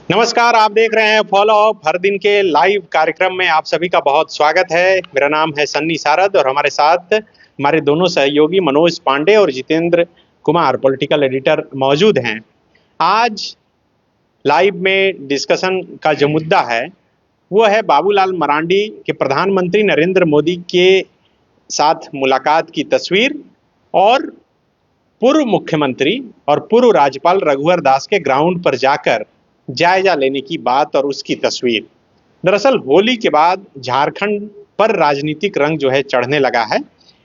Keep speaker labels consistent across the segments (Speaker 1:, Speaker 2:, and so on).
Speaker 1: नमस्कार, आप देख रहे हैं फॉलो अप हर दिन के लाइव कार्यक्रम में आप सभी का बहुत स्वागत है। मेरा नाम है सन्नी सारद और हमारे साथ हमारे दोनों सहयोगी मनोज पांडे और जितेंद्र कुमार पॉलिटिकल एडिटर मौजूद हैं। आज लाइव में डिस्कशन का जो मुद्दा है वो है बाबूलाल मरांडी के प्रधानमंत्री नरेंद्र मोदी के साथ मुलाकात की तस्वीर और पूर्व मुख्यमंत्री और पूर्व राज्यपाल रघुवर दास के ग्राउंड पर जाकर जायजा लेने की बात और उसकी तस्वीर। दरअसल होली के बाद झारखंड पर राजनीतिक रंग जो है चढ़ने लगा है।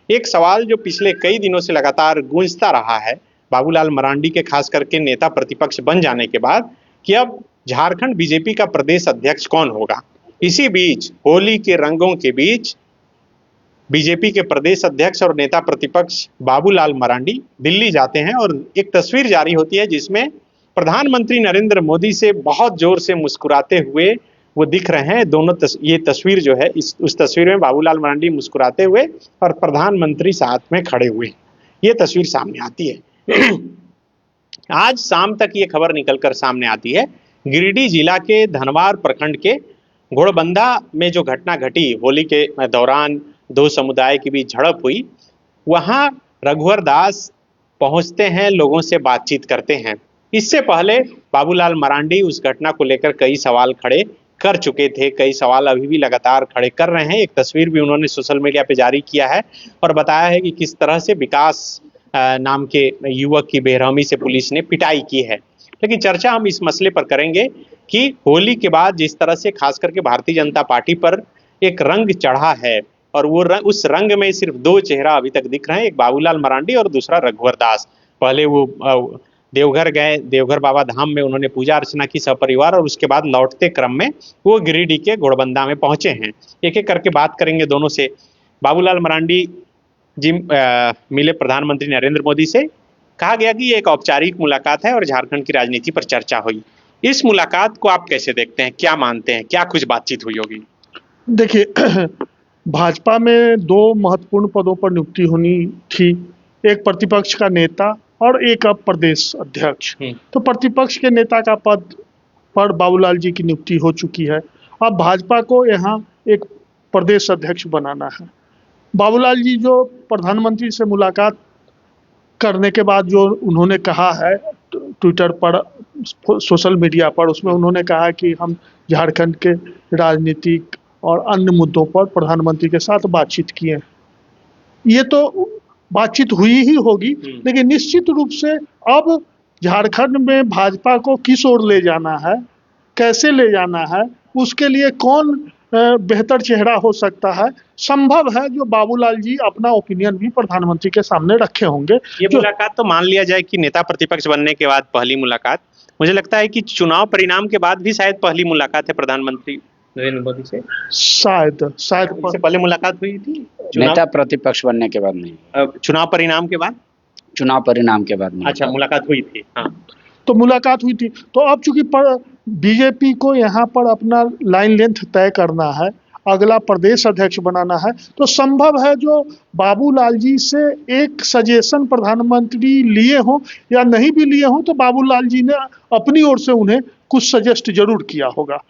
Speaker 1: एक सवाल जो पिछले कई दिनों से लगातार गूंजता रहा है बाबूलाल मरांडी के खास करके नेता प्रतिपक्ष बन जाने के बाद कि अब झारखंड बीजेपी का प्रदेश अध्यक्ष कौन होगा। इसी बीच होली के रंगों के बीच बीजेपी के प्रदेश अध्यक्ष और नेता प्रतिपक्ष बाबूलाल मरांडी दिल्ली जाते हैं और एक तस्वीर जारी होती है जिसमें प्रधानमंत्री नरेंद्र मोदी से बहुत जोर से मुस्कुराते हुए वो दिख रहे हैं। दोनों ये तस्वीर जो है उस तस्वीर में बाबूलाल मरांडी मुस्कुराते हुए और प्रधानमंत्री साथ में खड़े हुए, ये तस्वीर सामने आती है। आज शाम तक ये खबर निकलकर सामने आती है गिरिडीह जिला के धनवार प्रखंड के घोड़बंदा में जो घटना घटी, होली के दौरान दो समुदाय के बीच झड़प हुई, वहां रघुवर दास पहुंचते हैं, लोगों से बातचीत करते हैं। इससे पहले बाबूलाल मरांडी उस घटना को लेकर कई सवाल खड़े कर चुके थे, कई सवाल अभी भी लगातार खड़े कर रहे हैं। एक तस्वीर भी उन्होंने सोशल मीडिया पे जारी किया है और बताया है कि किस तरह से विकास नाम के युवक की बेरहमी से पुलिस ने पिटाई की है। लेकिन चर्चा हम इस मसले पर करेंगे कि होली के बाद जिस तरह से खास करके भारतीय जनता पार्टी पर एक रंग चढ़ा है और वो उस रंग में सिर्फ दो चेहरा अभी तक दिख रहे हैं, एक बाबूलाल मरांडी और दूसरा रघुवर दास। पहले वो देवघर गए, देवघर बाबा धाम में उन्होंने पूजा अर्चना की सपरिवार और उसके बाद लौटते क्रम में वो गिरिडीह के घोड़बंदा में पहुंचे हैं। एक एक करके बात करेंगे दोनों से। बाबूलाल मरांडी जी मिले प्रधानमंत्री नरेंद्र मोदी से। कहा गया कि ये एक औपचारिक मुलाकात है और झारखंड की राजनीति पर चर्चा हुई। इस मुलाकात को आप कैसे देखते हैं, क्या मानते हैं, क्या कुछ बातचीत हुई होगी?
Speaker 2: देखिए, भाजपा में दो महत्वपूर्ण पदों पर नियुक्ति होनी थी, एक प्रतिपक्ष का नेता और एक अब प्रदेश अध्यक्ष। तो प्रतिपक्ष के नेता का पद पर बाबूलाल जी की नियुक्ति हो चुकी है। अब भाजपा को यहाँ एक प्रदेश अध्यक्ष बनाना है। बाबूलाल जी जो प्रधानमंत्री से मुलाकात करने के बाद जो उन्होंने कहा है ट्विटर पर, सोशल मीडिया पर, उसमें उन्होंने कहा कि हम झारखंड के राजनीतिक और अन्य मुद्दों पर प्रधानमंत्री के साथ बातचीत किए। ये तो बातचीत हुई ही होगी, लेकिन निश्चित रूप से अब झारखंड में भाजपा को किस ओर ले जाना है, कैसे ले जाना है, उसके लिए कौन बेहतर चेहरा हो सकता है। संभव है जो बाबूलाल जी अपना ओपिनियन भी प्रधानमंत्री के सामने रखे होंगे।
Speaker 1: ये मुलाकात तो मान लिया जाए कि नेता प्रतिपक्ष बनने के बाद पहली मुलाकात, मुझे लगता है कि चुनाव परिणाम के बाद भी शायद पहली मुलाकात है प्रधानमंत्री नरेंद्र मोदी से।
Speaker 2: शायद
Speaker 1: इससे पहले मुलाकात हुई थी
Speaker 3: नेता प्रतिपक्ष बनने के बाद नहीं,
Speaker 1: चुनाव परिणाम के बाद।
Speaker 3: चुनाव परिणाम के बाद।
Speaker 1: अच्छा, मुलाकात हुई थी। हाँ,
Speaker 2: तो मुलाकात हुई थी। तो अब चूंकि बीजेपी को यहाँ पर अपना लाइन लेंथ तय करना है, अगला प्रदेश अध्यक्ष बनाना है, तो संभव है जो बाबूलाल जी से एक सजेशन प्रधानमंत्री लिए हों या नहीं भी लिए हों, तो बाबूलाल जी ने अपनी ओर से उन्हें कुछ सजेस्ट जरूर किया होगा।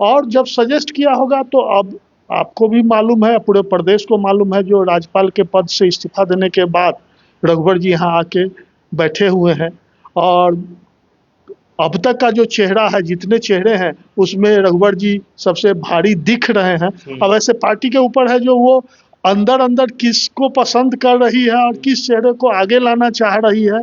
Speaker 2: और जब सजेस्ट किया होगा तो अब आपको भी मालूम है, पूरे प्रदेश को मालूम है, जो राज्यपाल के पद से इस्तीफा देने के बाद रघुवर जी यहाँ आके बैठे हुए हैं और अब तक का जो चेहरा है, जितने चेहरे हैं उसमें रघुवर जी सबसे भारी दिख रहे हैं। अब ऐसे पार्टी के ऊपर है जो वो अंदर अंदर किसको पसंद कर रही है और किस चेहरे को आगे लाना चाह रही है,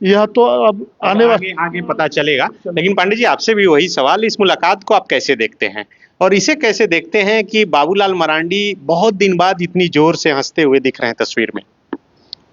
Speaker 2: यह तो अब आगे
Speaker 1: पता चलेगा। लेकिन पांडे जी, आपसे भी वही सवाल, इस मुलाकात को आप कैसे देखते हैं और इसे कैसे देखते हैं कि बाबूलाल मरांडी बहुत दिन बाद इतनी जोर से हंसते हुए दिख रहे हैं तस्वीर में?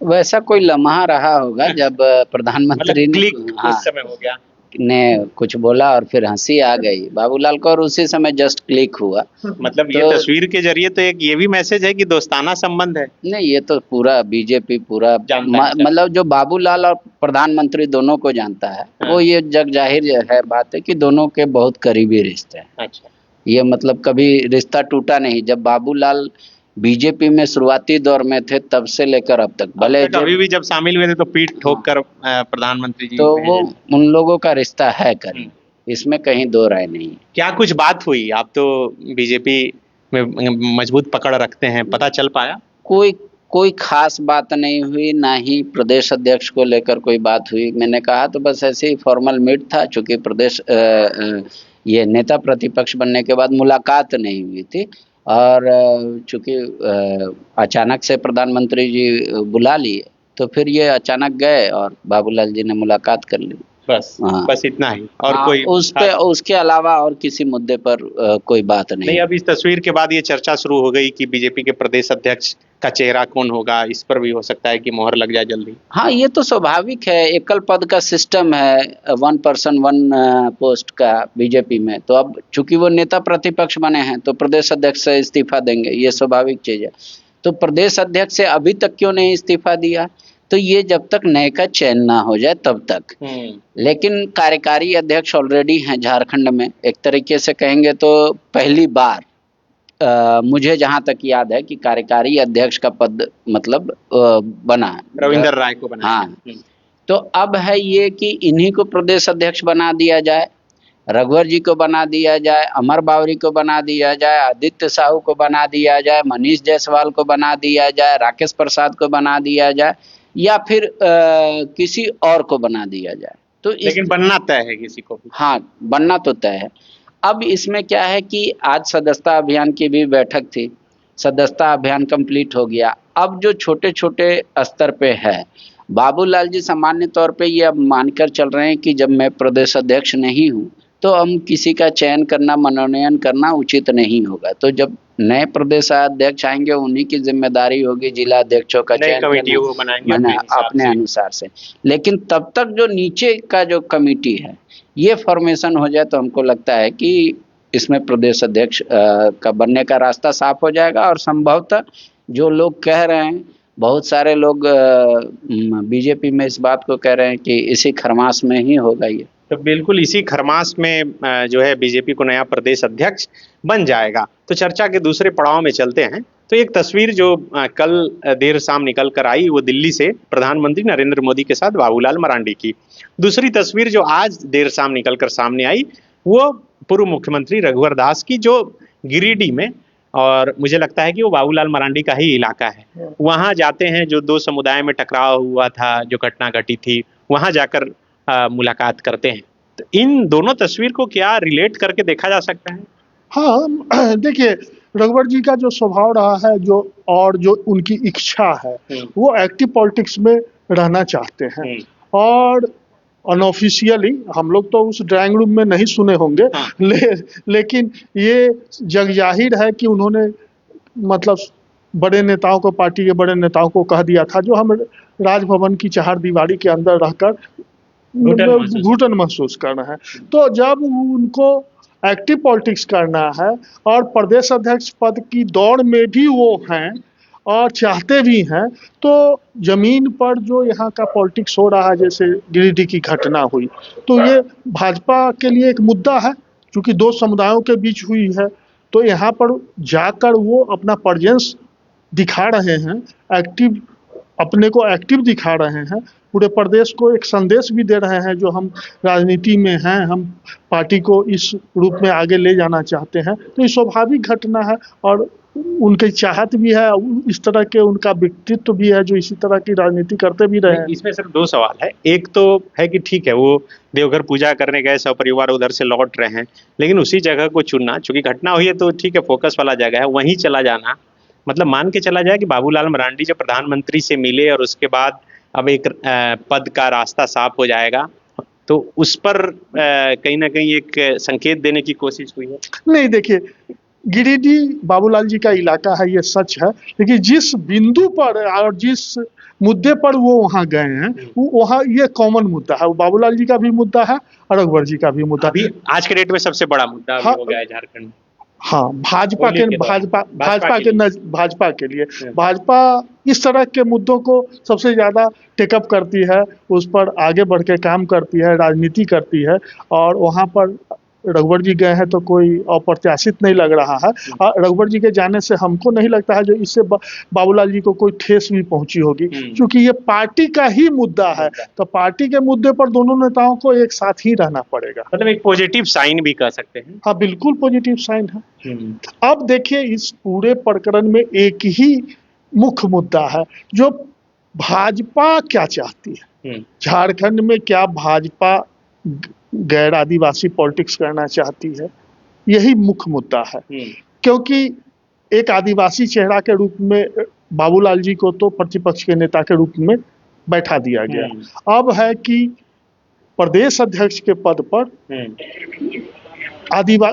Speaker 3: वैसा कोई लम्हा रहा होगा जब प्रधानमंत्री
Speaker 1: उस समय हो गया
Speaker 3: ने कुछ बोला और फिर हंसी आ गई बाबूलाल को और उसी समय जस्ट क्लिक हुआ।
Speaker 1: मतलब ये तस्वीर के जरिए तो एक ये भी मैसेज है कि दोस्ताना संबंध है।
Speaker 3: नहीं, ये तो पूरा बीजेपी पूरा मतलब जो बाबूलाल और प्रधानमंत्री दोनों को जानता है, वो ये जग जाहिर है बात है कि दोनों के बहुत करीबी रिश्ते हैं।
Speaker 1: अच्छा,
Speaker 3: ये मतलब कभी रिश्ता टूटा नहीं। जब बाबूलाल बीजेपी में शुरुआती दौर में थे तब से लेकर अब तक, भले
Speaker 1: अभी भी जब शामिल हुए थे तो पीठ ठोक कर प्रधानमंत्री जी,
Speaker 3: तो वो उन लोगों का रिश्ता है करीब। इसमें कहीं दो राय नहीं है।
Speaker 1: क्या कुछ बात हुई? आप तो बीजेपी में मजबूत पकड़ रखते हैं, पता चल पाया?
Speaker 3: कोई कोई खास बात नहीं हुई, ना ही प्रदेश अध्यक्ष को लेकर कोई बात हुई। मैंने कहा तो बस ऐसे ही फॉर्मल मीट था, चूंकि प्रदेश ये नेता प्रतिपक्ष बनने के बाद मुलाकात नहीं हुई थी, और चूंकि अचानक से प्रधानमंत्री जी बुला लिए, तो फिर ये अचानक गए और बाबूलाल जी ने मुलाकात कर ली।
Speaker 1: बस
Speaker 3: हाँ,
Speaker 1: बस इतना ही, और
Speaker 3: हाँ,
Speaker 1: कोई
Speaker 3: उसके अलावा और किसी मुद्दे पर कोई बात नहीं।
Speaker 1: नहीं। अब इस तस्वीर के बाद ये चर्चा शुरू हो गई कि बीजेपी के प्रदेश अध्यक्ष का चेहरा कौन होगा, इस पर भी हो सकता है कि मोहर लग जाए जल्दी।
Speaker 3: हाँ, ये तो स्वाभाविक है, एकल पद का सिस्टम है, 1 पर्सन 1 पोस्ट का बीजेपी में। तो अब चूंकि वो नेता प्रतिपक्ष बने हैं तो प्रदेश अध्यक्ष से इस्तीफा देंगे, ये स्वाभाविक चीज है। तो प्रदेश अध्यक्ष से अभी तक क्यों नहीं इस्तीफा दिया? तो ये जब तक नए का चयन ना हो जाए तब तक। लेकिन कार्यकारी अध्यक्ष ऑलरेडी हैं झारखंड में, एक तरीके से कहेंगे तो पहली बार मुझे जहां तक याद है कि कार्यकारी अध्यक्ष का पद मतलब बना है,
Speaker 1: रविंदर राय को बना।
Speaker 3: हाँ, तो अब है ये कि इन्हीं को प्रदेश अध्यक्ष बना दिया जाए, रघुवर जी को बना दिया जाए, अमर बावरी को बना दिया जाए, आदित्य साहू को बना दिया जाए, मनीष जायसवाल को बना दिया जाए, राकेश प्रसाद को बना दिया जाए, या फिर किसी और को बना दिया जाए। तो
Speaker 1: लेकिन बनना तय है किसी को भी।
Speaker 3: हाँ, बनना तो तय है। अब इसमें क्या है कि आज सदस्यता अभियान की भी बैठक थी, सदस्यता अभियान कंप्लीट हो गया। अब जो छोटे छोटे स्तर पे है, बाबूलाल जी सामान्य तौर पे ये अब मानकर चल रहे हैं कि जब मैं प्रदेश अध्यक्ष नहीं हूँ तो हम किसी का चयन करना, मनोनयन करना उचित नहीं होगा। तो जब नए प्रदेश अध्यक्ष आएंगे उन्हीं की जिम्मेदारी होगी जिला अध्यक्षों का चयन करना अपने अनुसार से। लेकिन तब तक जो नीचे का जो कमेटी है ये फॉर्मेशन हो जाए तो हमको लगता है कि इसमें प्रदेश अध्यक्ष का बनने का रास्ता साफ हो जाएगा। और संभवतः जो लोग कह रहे हैं, बहुत सारे लोग बीजेपी में इस बात को कह रहे हैं कि इसी खरमास में ही होगा ये।
Speaker 1: तो बिल्कुल इसी खरमास में जो है बीजेपी को नया प्रदेश अध्यक्ष बन जाएगा। तो चर्चा के दूसरे पड़ाव में चलते हैं। तो एक तस्वीर जो कल देर शाम निकल कर आई वो दिल्ली से प्रधानमंत्री नरेंद्र मोदी के साथ बाबूलाल मरांडी की। दूसरी तस्वीर जो आज देर शाम निकल कर सामने आई वो पूर्व मुख्यमंत्री रघुवर दास की, जो गिरिडीह में, और मुझे लगता है कि वो बाबूलाल मरांडी का ही इलाका है, वहां जाते हैं। जो दो समुदाय में टकराव हुआ था, जो घटना घटी थी, वहां जाकर मुलाकात करते हैं। तो इन दोनों तस्वीर को क्या रिलेट करके देखा जा सकता है?
Speaker 2: हाँ, देखिए, रघुवर जी का जो स्वभाव रहा है, जो उनकी इच्छा है, वो एक्टिव पॉलिटिक्स में रहना चाहते हैं। और अनऑफिशियली हम लोग तो उस ड्राइंग रूम में नहीं सुने होंगे, लेकिन ये जग जाहिर है कि उन्होंने मतलब बड़े नेताओं को, पार्टी के बड़े नेताओं को कह दिया था, जो हम राजभवन की चार दीवारी के अंदर रहकर घुटन महसूस करना है। तो जब उनको एक्टिव पॉलिटिक्स करना है और प्रदेश अध्यक्ष पद की दौड़ में भी वो हैं और चाहते भी हैं, तो जमीन पर जो यहाँ का पॉलिटिक्स हो रहा है, जैसे गिरिडीह की घटना हुई, तो ये भाजपा के लिए एक मुद्दा है, क्योंकि दो समुदायों के बीच हुई है। तो यहाँ पर जाकर वो अपना प्रेजेंस दिखा रहे हैं, अपने को एक्टिव दिखा रहे हैं, पूरे प्रदेश को एक संदेश भी दे रहे हैं, जो हम राजनीति में हैं, हम पार्टी को इस रूप में आगे ले जाना चाहते हैं। तो ये स्वाभाविक घटना है और उनकी चाहत भी है, इस तरह के उनका व्यक्तित्व भी है, जो इसी तरह की राजनीति करते भी रहे हैं।
Speaker 1: इसमें सिर्फ दो सवाल है। एक तो है कि ठीक है, वो देवघर पूजा करने गए, सपरिवार उधर से लौट रहे हैं, लेकिन उसी जगह को चुनना, चूंकि घटना हुई है तो ठीक है, फोकस वाला जगह है, वहीं चला जाना, मतलब मान के चला जाए कि बाबूलाल मरांडी जब प्रधानमंत्री से मिले और उसके बाद अब एक पद का रास्ता साफ हो जाएगा, तो उस पर कहीं ना कहीं एक संकेत देने की कोशिश हुई है।
Speaker 2: नहीं, देखिए, गिरिडीह बाबूलाल जी का इलाका है, ये सच है, लेकिन जिस बिंदु पर और जिस मुद्दे पर वो वहाँ गए हैं, वहाँ ये कॉमन मुद्दा है, वो बाबूलाल जी का भी मुद्दा है और रघुवर जी का भी मुद्दा है।
Speaker 1: आज के डेट में सबसे बड़ा मुद्दा हो गया है झारखंड।
Speaker 2: हाँ, भाजपा के लिए भाजपा इस तरह के मुद्दों को सबसे ज्यादा टेकअप करती है, उस पर आगे बढ़ के काम करती है, राजनीति करती है, और वहाँ पर रघुवर जी गए हैं तो कोई अप्रत्याशित नहीं लग रहा है। और रघुवर जी के जाने से हमको नहीं लगता है जो इससे बाबूलाल जी को कोई ठेस भी पहुंची होगी, क्योंकि ये पार्टी का ही मुद्दा है। तो पार्टी के मुद्दे पर दोनों नेताओं को एक साथ ही रहना पड़ेगा।
Speaker 1: मतलब एक पॉजिटिव साइन भी कह सकते हैं।
Speaker 2: हाँ, बिल्कुल पॉजिटिव साइन है। अब देखिए, इस पूरे प्रकरण में एक ही मुख्य मुद्दा है, जो भाजपा क्या चाहती है। झारखंड में क्या भाजपा गैर आदिवासी पॉलिटिक्स करना चाहती है, यही मुख्य मुद्दा है। क्योंकि एक आदिवासी चेहरा के रूप में बाबूलाल जी को तो प्रतिपक्ष के नेता के रूप में बैठा दिया गया। अब है कि प्रदेश अध्यक्ष के पद पर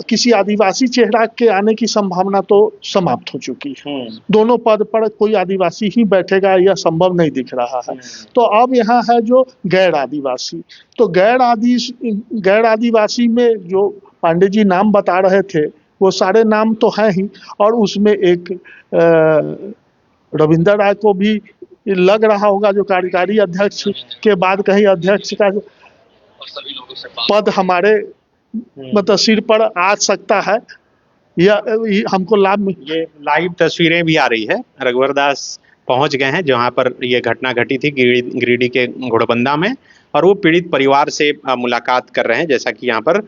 Speaker 2: किसी आदिवासी चेहरा के आने की संभावना तो समाप्त हो चुकी है। दोनों पद पर कोई आदिवासी ही बैठेगा, यह संभव नहीं दिख रहा है। तो अब यहाँ है जो गैर आदिवासी। तो गैर आदिवासी में जो पांडे जी नाम बता रहे थे, वो सारे नाम तो हैं ही, और उसमें एक रविंदर राय को भी लग रहा होगा जो कार्यकारी अध्यक्ष के बाद कहीं अध्यक्ष का पद हमारे मतलब सिर पर आ सकता है, या हमको लाभ।
Speaker 1: ये लाइव तस्वीरें भी आ रही है, रघुवर दास पहुंच गए हैं जहां पर ये घटना घटी थी गिरिडीह के घोड़बंदा में, और वो पीड़ित परिवार से मुलाकात कर रहे हैं, जैसा कि यहाँ पर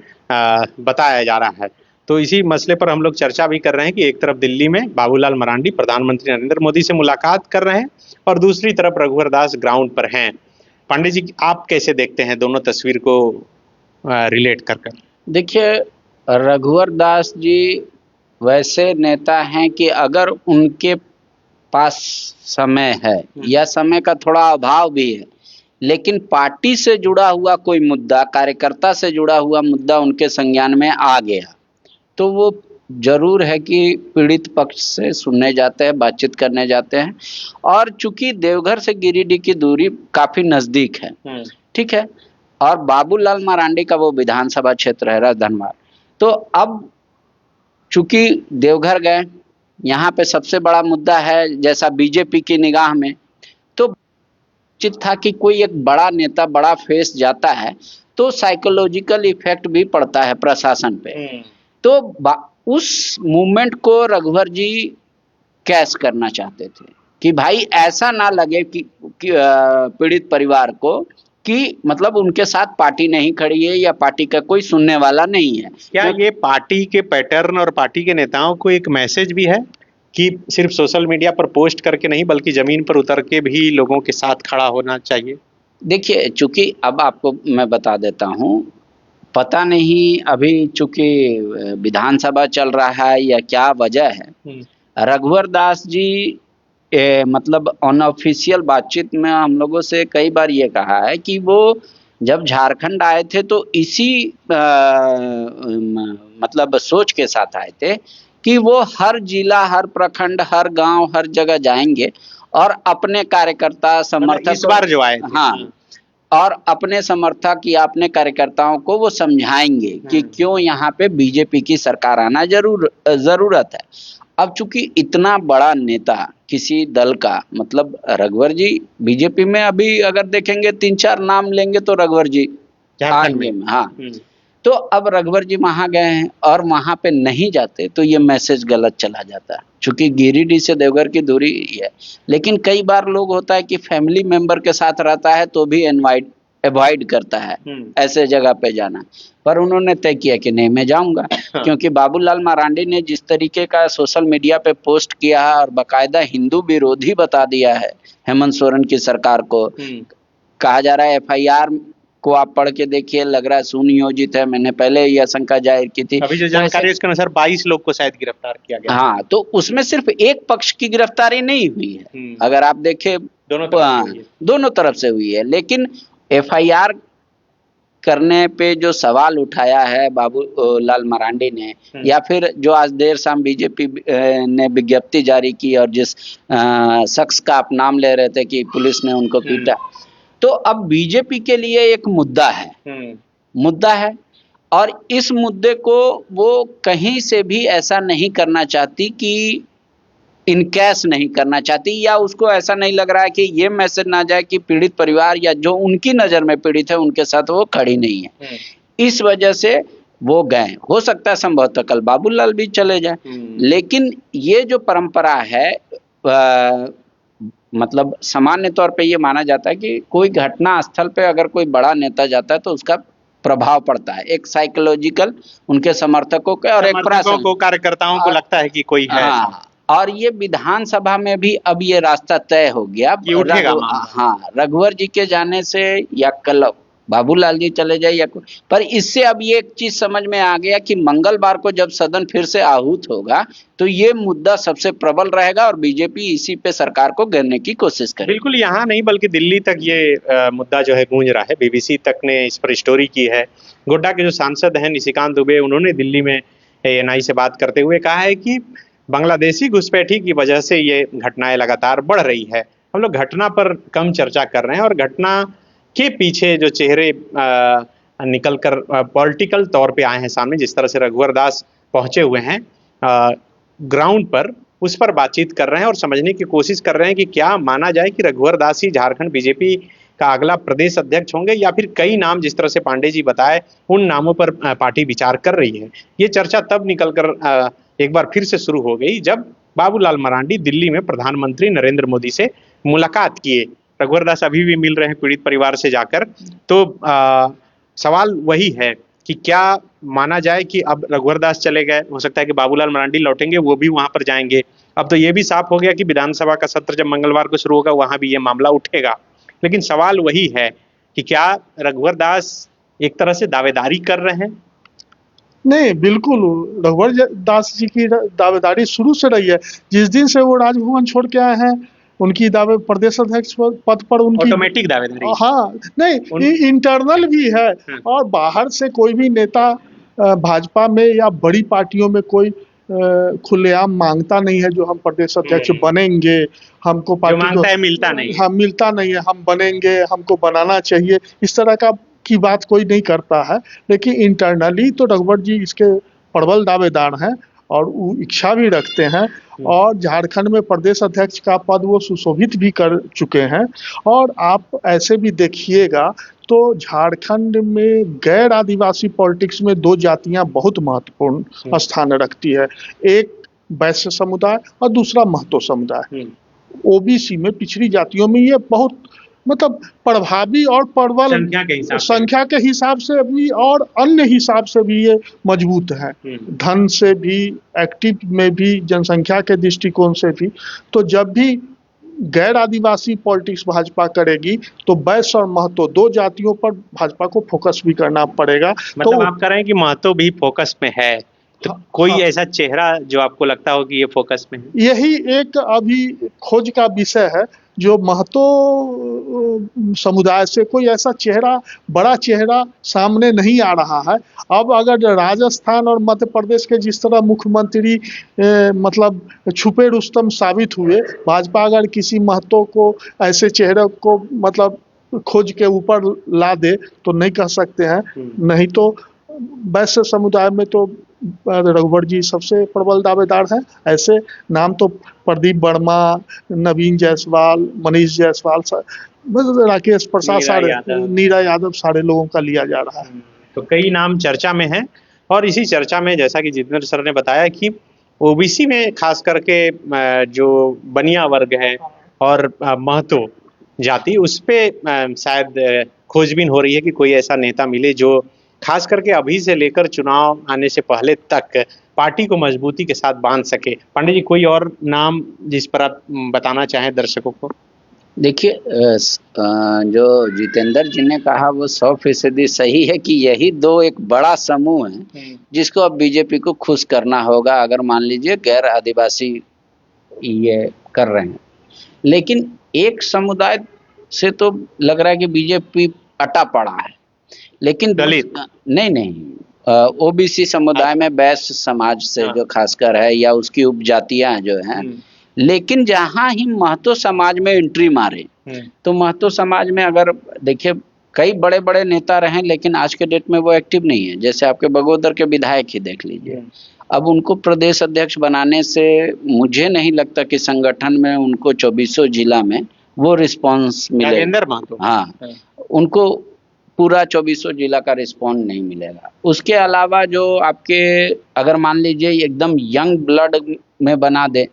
Speaker 1: बताया जा रहा है। तो इसी मसले पर हम लोग चर्चा भी कर रहे हैं कि एक तरफ दिल्ली में बाबूलाल मरांडी प्रधानमंत्री नरेंद्र मोदी से मुलाकात कर रहे हैं, और दूसरी तरफ रघुवर दास ग्राउंड पर हैं। पांडे जी, आप कैसे देखते हैं दोनों तस्वीर को रिलेट कर?
Speaker 3: देखिए, रघुवर दास जी वैसे नेता हैं कि अगर उनके पास समय है या समय का थोड़ा अभाव भी है, लेकिन पार्टी से जुड़ा हुआ कोई मुद्दा, कार्यकर्ता से जुड़ा हुआ मुद्दा उनके संज्ञान में आ गया, तो वो जरूर है कि पीड़ित पक्ष से सुनने जाते हैं, बातचीत करने जाते हैं। और चूंकि देवघर से गिरिडीह की दूरी काफी नजदीक है, ठीक है, और बाबूलाल मरांडी का वो विधानसभा क्षेत्र है राजधनवार, तो अब चूंकि देवघर गए, यहाँ पे सबसे बड़ा मुद्दा है जैसा बीजेपी की निगाह में, तो उचित था कि कोई एक बड़ा नेता, बड़ा फेस जाता है तो साइकोलॉजिकल इफेक्ट भी पड़ता है प्रशासन पे। तो उस मूवमेंट को रघुवर जी कैश करना चाहते थे कि भाई ऐसा ना लगे कि पीड़ित परिवार को कि मतलब उनके साथ पार्टी नहीं खड़ी है या पार्टी का कोई सुनने वाला नहीं है।
Speaker 1: क्या ये पार्टी के पैटर्न और पार्टी के नेताओं को एक मैसेज भी है कि सिर्फ सोशल मीडिया पर पोस्ट करके नहीं, बल्कि जमीन पर उतर के भी लोगों के साथ खड़ा होना चाहिए?
Speaker 3: देखिए, चूंकि अब आपको मैं बता देता हूँ, पता नहीं अभी चूंकि विधानसभा चल रहा है या क्या वजह है, रघुवर दास जी मतलब अनऑफिशियल बातचीत में हम लोगों से कई बार ये कहा है कि वो जब झारखंड आए थे तो इसी मतलब सोच के साथ आए थे कि वो हर जिला, हर प्रखंड, हर गांव, हर जगह जाएंगे और अपने कार्यकर्ता समर्थक,
Speaker 1: इस बार जो आए थे,
Speaker 3: हाँ, और अपने समर्थक या अपने कार्यकर्ताओं को वो समझाएंगे कि क्यों यहाँ पे बीजेपी की सरकार आना जरूरत है। अब चूंकि इतना बड़ा नेता किसी दल का, मतलब रघुवर जी बीजेपी में अभी अगर देखेंगे 3-4 नाम लेंगे तो रघुवर जी आएंगे, हाँ। तो अब रघुवर जी वहां गए हैं और वहां पे नहीं जाते तो ये मैसेज गलत चला जाता है। चूंकि गिरिडीह से देवघर की दूरी है, लेकिन कई बार लोग होता है कि फैमिली मेंबर के साथ रहता है तो भी अवॉइड करता है ऐसे जगह पे जाना, पर उन्होंने तय किया कि नहीं, मैं जाऊंगा। क्योंकि बाबूलाल मरांडी ने जिस तरीके का सोशल मीडिया पे पोस्ट किया है और बाकायदा हिंदू विरोधी बता दिया है हेमंत सोरेन की सरकार को, कहा जा रहा है FIR को आप पढ़ के देखिए, लग रहा है सुनियोजित है। मैंने पहले यह आशंका जाहिर की थी।
Speaker 1: अभी जो जानकारी है उसके अनुसार 22 लोग को शायद गिरफ्तार किया गया।
Speaker 3: हाँ, तो उसमें सिर्फ एक पक्ष की गिरफ्तारी नहीं हुई है, अगर आप देखें दोनों तरफ से हुई है। लेकिन FIR करने पे जो सवाल उठाया है बाबूलाल मरांडी ने, या फिर जो आज देर शाम बीजेपी ने विज्ञप्ति जारी की और जिस शख्स का आप नाम ले रहे थे कि पुलिस ने उनको पीटा, तो अब बीजेपी के लिए एक मुद्दा है और इस मुद्दे को वो कहीं से भी ऐसा नहीं करना चाहती कि इनकैश नहीं करना चाहती, या उसको ऐसा नहीं लग रहा है कि ये मैसेज ना जाए कि पीड़ित परिवार या जो उनकी नज़र में पीड़ित है उनके साथ वो खड़ी नहीं है। इस वजह से वो गए, हो सकता है संभवतः कल बाबूलाल भी चले जाए। लेकिन ये जो परंपरा है मतलब सामान्य तौर पे ये माना जाता है कि कोई घटना स्थल पे अगर कोई बड़ा नेता जाता है तो उसका प्रभाव पड़ता है, एक साइकोलॉजिकल उनके समर्थकों के और एक
Speaker 1: को कार्यकर्ताओं को लगता है कि कोई है।
Speaker 3: हाँ, और ये विधानसभा में भी अब ये रास्ता तय हो गया, हाँ, रघुवर जी के जाने से या कल बाबूलाल जी चले जाए या कोई, पर इससे अब ये एक चीज समझ में आ गया कि मंगलवार को जब सदन फिर से आहूत होगा तो ये मुद्दा सबसे प्रबल रहेगा और बीजेपी इसी पे सरकार को घेरने की कोशिश करेगी।
Speaker 1: बिल्कुल, यहाँ नहीं बल्कि दिल्ली तक ये मुद्दा जो है गूंज रहा है। बीबीसी तक ने इस पर स्टोरी की है। गोड्डा के जो सांसद हैं निशिकांत दुबे, उन्होंने दिल्ली में एएनआई से बात करते हुए कहा है कि बांग्लादेशी घुसपैठी की वजह से ये घटनाएं लगातार बढ़ रही है। हम लोग घटना पर कम चर्चा कर रहे हैं और घटना के पीछे जो चेहरे निकल कर पॉलिटिकल तौर पे आए हैं सामने, जिस तरह से रघुवर दास पहुंचे हुए हैं ग्राउंड पर, उस पर बातचीत कर रहे हैं और समझने की कोशिश कर रहे हैं कि क्या माना जाए कि रघुवर दास ही झारखंड बीजेपी का अगला प्रदेश अध्यक्ष होंगे या फिर कई नाम जिस तरह से पांडे जी बताए उन नामों पर पार्टी विचार कर रही है। ये चर्चा तब निकल कर एक बार फिर से शुरू हो गई जब बाबूलाल मरांडी दिल्ली में प्रधानमंत्री नरेंद्र मोदी से मुलाकात किए। रघुवर दास अभी भी मिल रहे हैं पीड़ित परिवार से जाकर। तो सवाल वही है कि क्या माना जाए कि अब रघुवर दास चले गए, हो सकता है कि बाबूलाल मरांडी लौटेंगे, वो भी वहां पर जाएंगे। अब तो ये भी साफ हो गया कि विधानसभा का सत्र जब मंगलवार को शुरू होगा वहां भी ये मामला उठेगा। लेकिन सवाल वही है कि क्या रघुवर दास एक तरह से दावेदारी कर रहे हैं?
Speaker 2: नहीं, बिल्कुल रघुवर दास जी की दावेदारी शुरू से रही है। जिस दिन से वो राजभवन छोड़ के आए हैं उनकी दावे प्रदेश अध्यक्ष पद पर उनकी
Speaker 1: ऑटोमेटिक दावेदारी,
Speaker 2: हाँ नहीं इंटरनल भी है। और बाहर से कोई भी नेता भाजपा में या बड़ी पार्टियों में कोई खुलेआम मांगता नहीं है जो हम प्रदेश अध्यक्ष बनेंगे, हमको पार्टी
Speaker 1: मांगता है मिलता नहीं,
Speaker 2: हाँ मिलता नहीं है, हम बनेंगे, हमको बनाना चाहिए, इस तरह का की बात कोई नहीं करता है। लेकिन इंटरनली तो रघुवर जी इसके प्रबल दावेदार हैं और वो इच्छा भी रखते हैं और झारखंड में प्रदेश अध्यक्ष का पद वो सुशोभित भी कर चुके हैं। और आप ऐसे भी देखिएगा तो झारखंड में गैर आदिवासी पॉलिटिक्स में दो जातियां बहुत महत्वपूर्ण स्थान रखती है, एक वैश्य समुदाय और दूसरा महतो समुदाय। ओबीसी में पिछड़ी जातियों में ये बहुत मतलब प्रभावी और प्रबल संख्या के हिसाब से भी और अन्य हिसाब से भी ये मजबूत है, धन से भी, एक्टिव में भी, जनसंख्या के दृष्टिकोण से भी। तो जब भी गैर आदिवासी पॉलिटिक्स भाजपा करेगी तो वैश्य और महतो दो जातियों पर भाजपा को फोकस भी करना पड़ेगा।
Speaker 1: मतलब तो आप कह रहे हैं कि महतो भी फोकस में है, तो कोई ऐसा चेहरा जो आपको लगता हो कि ये फोकस में है?
Speaker 2: यही एक अभी खोज का विषय है जो महतो समुदाय से कोई ऐसा चेहरा, बड़ा चेहरा सामने नहीं आ रहा है। अब अगर राजस्थान और मध्य प्रदेश के जिस तरह मुख्यमंत्री मतलब छुपे रुस्तम साबित हुए, भाजपा अगर किसी महतो को ऐसे चेहरे को मतलब खोज के ऊपर ला दे तो नहीं कह सकते हैं। नहीं तो वैश्य समुदाय में तो रघुवर जी सबसे प्रबल दावेदार हैं। ऐसे नाम तो प्रदीप वर्मा, नवीन जायसवाल, मनीष जायसवाल, राकेश प्रसाद, नीरा यादव, सारे लोगों का लिया जा रहा है।
Speaker 1: तो कई नाम चर्चा में हैं और इसी चर्चा में जैसा कि जितेंद्र सर ने बताया कि ओबीसी में खास करके जो बनिया वर्ग है और महतो जाति, उस पे शायद खोजबीन हो रही है कि कोई ऐसा नेता मिले जो खास करके अभी से लेकर चुनाव आने से पहले तक पार्टी को मजबूती के साथ बांध सके। पांडे जी, कोई और नाम जिस पर आप बताना चाहें दर्शकों को?
Speaker 3: देखिए, जो जितेंद्र जी ने कहा वो 100% सही है कि यही दो एक बड़ा समूह है जिसको अब बीजेपी को खुश करना होगा अगर मान लीजिए गैर आदिवासी ये कर रहे हैं। लेकिन एक समुदाय से तो लग रहा है कि बीजेपी अटा पड़ा है, लेकिन
Speaker 1: दलित
Speaker 3: नहीं, ओबीसी समुदाय में वैश्य समाज से जो खासकर है या उसकी उपजातियां जो हैं। लेकिन जहां ही महतो समाज में एंट्री मारे तो महतो समाज में अगर देखिए कई बड़े बड़े नेता रहे लेकिन आज के डेट में वो एक्टिव नहीं है। जैसे आपके बगोदर के विधायक ही देख लीजिए, अब उनको प्रदेश अध्यक्ष बनाने से मुझे नहीं लगता कि संगठन में उनको 24 जिला में वो रिस्पॉन्स मिले।
Speaker 1: महतो,
Speaker 3: हाँ, उनको पूरा 2400 जिला का रिस्पॉन्ड नहीं मिलेगा। उसके अलावा जो आपके अगर मान लीजिए एकदम यंग ब्लड में बना दे,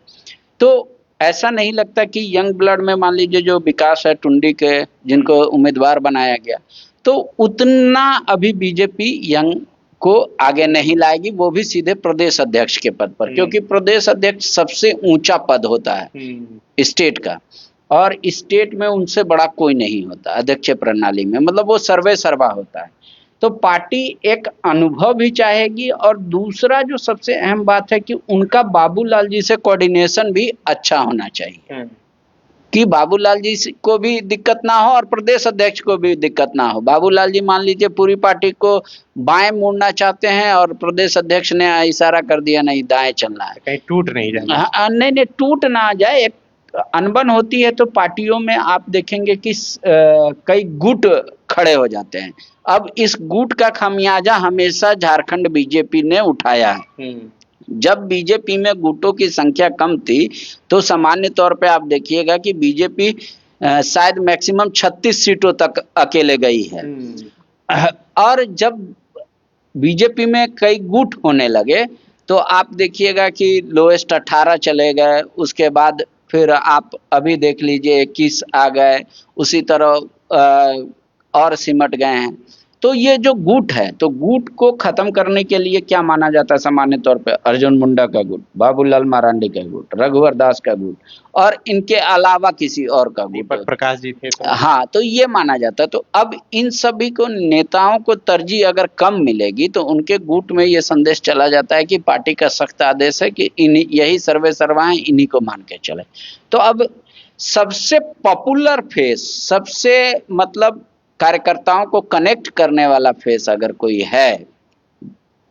Speaker 3: तो ऐसा नहीं लगता कि यंग ब्लड में मान लीजिए जो विकास है टुंडी के, जिनको उम्मीदवार बनाया गया, तो उतना अभी बीजेपी यंग को आगे नहीं लाएगी, वो भी सीधे प्रदेश अध्यक्ष के पद पर, क्योंकि प्रदेश अध्यक्ष सबसे ऊंचा पद होता है स्टेट का, और स्टेट में उनसे बड़ा कोई नहीं होता अध्यक्ष प्रणाली में, मतलब वो सर्वे सर्वा होता है। तो पार्टी एक अनुभव भी चाहेगी, और दूसरा जो सबसे अहम बात है कि उनका बाबूलाल जी से कोऑर्डिनेशन भी अच्छा होना चाहिए, कि बाबूलाल जी को भी दिक्कत ना हो और प्रदेश अध्यक्ष को भी दिक्कत ना हो। बाबूलाल जी मान लीजिए पूरी पार्टी को बाएं मोड़ना चाहते हैं और प्रदेश अध्यक्ष ने इशारा कर दिया नहीं दाएं चलना है,
Speaker 1: कहीं टूट नहीं जाए।
Speaker 3: हाँ, नहीं टूट ना जाए। एक अनबन होती है तो पार्टियों में आप देखेंगे कि कई गुट खड़े हो जाते हैं। अब इस गुट का खामियाजा हमेशा झारखंड बीजेपी ने उठाया है। जब बीजेपी में गुटों की संख्या कम थी तो सामान्य तौर पे आप देखिएगा कि बीजेपी शायद मैक्सिमम 36 सीटों तक अकेले गई है, और जब बीजेपी में कई गुट होने लगे तो आप देखिएगा कि लोएस्ट 18 चले गए, उसके बाद फिर आप अभी देख लीजिए 21 आ गए, उसी तरह और सिमट गए हैं। तो ये जो गुट है, तो गुट को खत्म करने के लिए क्या माना जाता है सामान्य तौर पे? अर्जुन मुंडा का गुट, बाबूलाल मरांडी का गुट, रघुवर दास का गुट, और इनके अलावा किसी और का गुट,
Speaker 1: दीपक प्रकाश जी थे तो।
Speaker 3: हाँ, तो ये माना जाता है। तो अब इन सभी को नेताओं को तरजीह अगर कम मिलेगी तो उनके गुट में ये संदेश चला जाता है कि पार्टी का सख्त आदेश है कि यही सर्वे सर्वा है, इन्हीं को मान के चले। तो अब सबसे पॉपुलर फेस, सबसे मतलब कार्यकर्ताओं को कनेक्ट करने वाला फेस अगर कोई है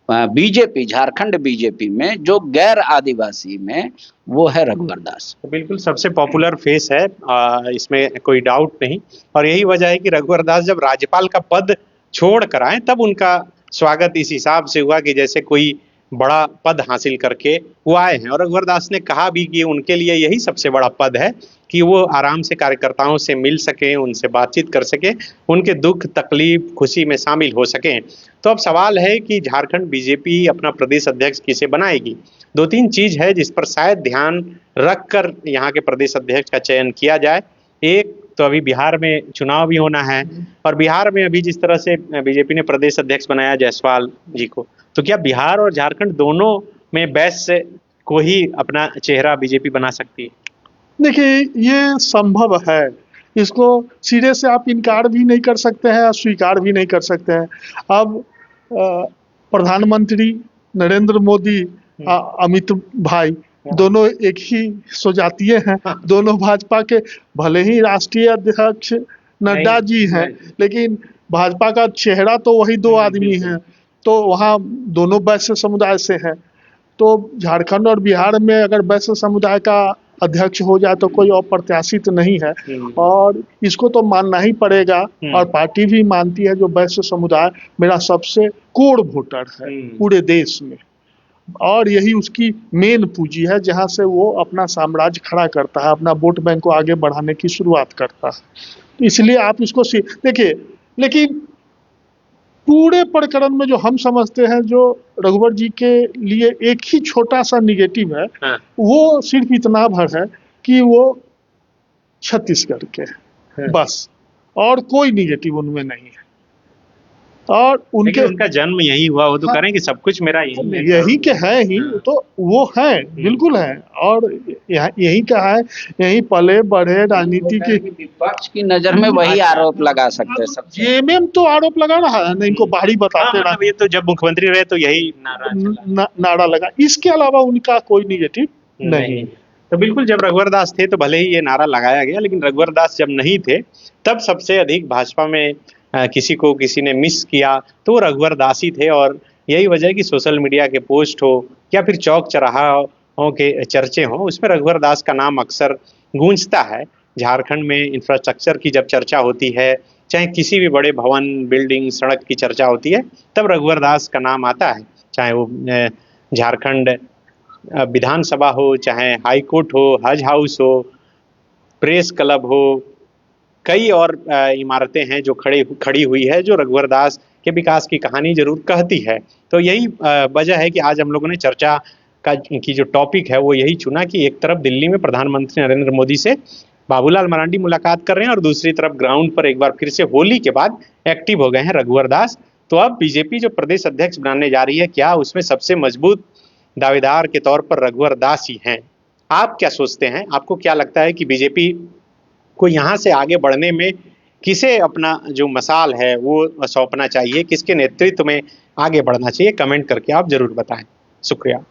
Speaker 3: बीजेपी, झारखंड बीजेपी में, जो गैर आदिवासी में, वो है रघुवर दास।
Speaker 1: तो बिल्कुल सबसे पॉपुलर फेस है, इसमें कोई डाउट नहीं। और यही वजह है कि रघुवर दास जब राज्यपाल का पद छोड़ कर आए तब उनका स्वागत इस हिसाब से हुआ कि जैसे कोई बड़ा पद हासिल करके वो आए हैं। और रघुवर दास ने कहा भी कि उनके लिए यही सबसे बड़ा पद है कि वो आराम से कार्यकर्ताओं से मिल सकें, उनसे बातचीत कर सकें, उनके दुख तकलीफ खुशी में शामिल हो सकें। तो अब सवाल है कि झारखंड बीजेपी अपना प्रदेश अध्यक्ष किसे बनाएगी। 2-3 चीज है जिस पर शायद ध्यान रखकर यहाँ के प्रदेश अध्यक्ष का चयन किया जाए। एक तो अभी बिहार में चुनाव भी होना है, और बिहार में अभी जिस तरह से बीजेपी ने प्रदेश अध्यक्ष बनाया जायसवाल जी को, तो क्या बिहार और झारखंड दोनों में बेस्ट को ही अपना चेहरा बीजेपी बना सकती है?
Speaker 2: देखिए, ये संभव है, इसको सिरे से आप इनकार भी नहीं कर सकते हैं, स्वीकार भी नहीं कर सकते हैं। अब प्रधानमंत्री नरेंद्र मोदी, अमित भाई, दोनों एक ही स्वजातीय हैं, दोनों भाजपा के, भले ही राष्ट्रीय अध्यक्ष नड्डा जी हैं, लेकिन भाजपा का चेहरा तो वही दो आदमी हैं, तो वहाँ दोनों वैश्य समुदाय से हैं। तो झारखंड और बिहार में अगर वैश्य समुदाय का अध्यक्ष हो जाए तो कोई अप्रत्याशित नहीं है, और इसको तो मानना ही पड़ेगा, और पार्टी भी मानती है जो वैश्य समुदाय मेरा सबसे कोर वोटर है पूरे देश में, और यही उसकी मेन पूंजी है जहां से वो अपना साम्राज्य खड़ा करता है, अपना वोट बैंक को आगे बढ़ाने की शुरुआत करता है। तो इसलिए आप इसको देखिए, लेकिन पूरे प्रकरण में जो हम समझते हैं, जो रघुवर जी के लिए एक ही छोटा सा निगेटिव है, वो सिर्फ इतना भर है कि वो छत्तीसगढ़ के हैं, बस, और कोई निगेटिव उनमें नहीं है। और
Speaker 1: उनका जन्म यही हुआ, वो तो करें कि सब कुछ मेरा
Speaker 2: यही के है ही, तो वो है, बिल्कुल है, और यही का है, यही पले बढ़े राजनीति की।
Speaker 3: विपक्ष की नजर में वही आरोप लगा सकते हैं सब।
Speaker 2: जेएमएम तो आरोप लगा रहा है ना, इनको बाहरी बताते रहा,
Speaker 1: ये तो जब मुख्यमंत्री रहे तो यही
Speaker 2: नारा लगा, इसके अलावा उनका कोई निगेटिव नहीं।
Speaker 1: तो बिल्कुल जब रघुवर दास थे तो भले ही ये नारा लगाया गया, लेकिन रघुवर दास जब नहीं थे तब सबसे अधिक भाजपा में किसी ने मिस किया तो वो रघुवर दास ही थे। और यही वजह है कि सोशल मीडिया के पोस्ट हो या फिर चौक चौराहों के चर्चे हों, उसमें रघुवर दास का नाम अक्सर गूंजता है। झारखंड में इंफ्रास्ट्रक्चर की जब चर्चा होती है, चाहे किसी भी बड़े भवन बिल्डिंग सड़क की चर्चा होती है, तब रघुवर दास का नाम आता है। चाहे वो झारखंड विधानसभा हो, चाहे हाई कोर्ट हो, हज हाउस हो, प्रेस क्लब हो, कई और इमारतें हैं जो खड़ी हुई है, जो रघुवर दास के विकास की कहानी जरूर कहती है। तो यही वजह है कि आज हम लोगों ने चर्चा की जो टॉपिक है वो यही चुना कि एक तरफ दिल्ली में प्रधानमंत्री नरेंद्र मोदी से बाबूलाल मरांडी मुलाकात कर रहे हैं और दूसरी तरफ ग्राउंड पर एक बार फिर से होली के बाद एक्टिव हो गए हैं रघुवर दास। तो अब बीजेपी जो प्रदेश अध्यक्ष बनाने जा रही है, क्या उसमें सबसे मजबूत दावेदार के तौर पर रघुवर दास ही हैं? आप क्या सोचते हैं? आपको क्या लगता है कि बीजेपी को यहाँ से आगे बढ़ने में किसे अपना जो मशाल है वो सौंपना चाहिए, किसके नेतृत्व में आगे बढ़ना चाहिए? कमेंट करके आप जरूर बताएं। शुक्रिया।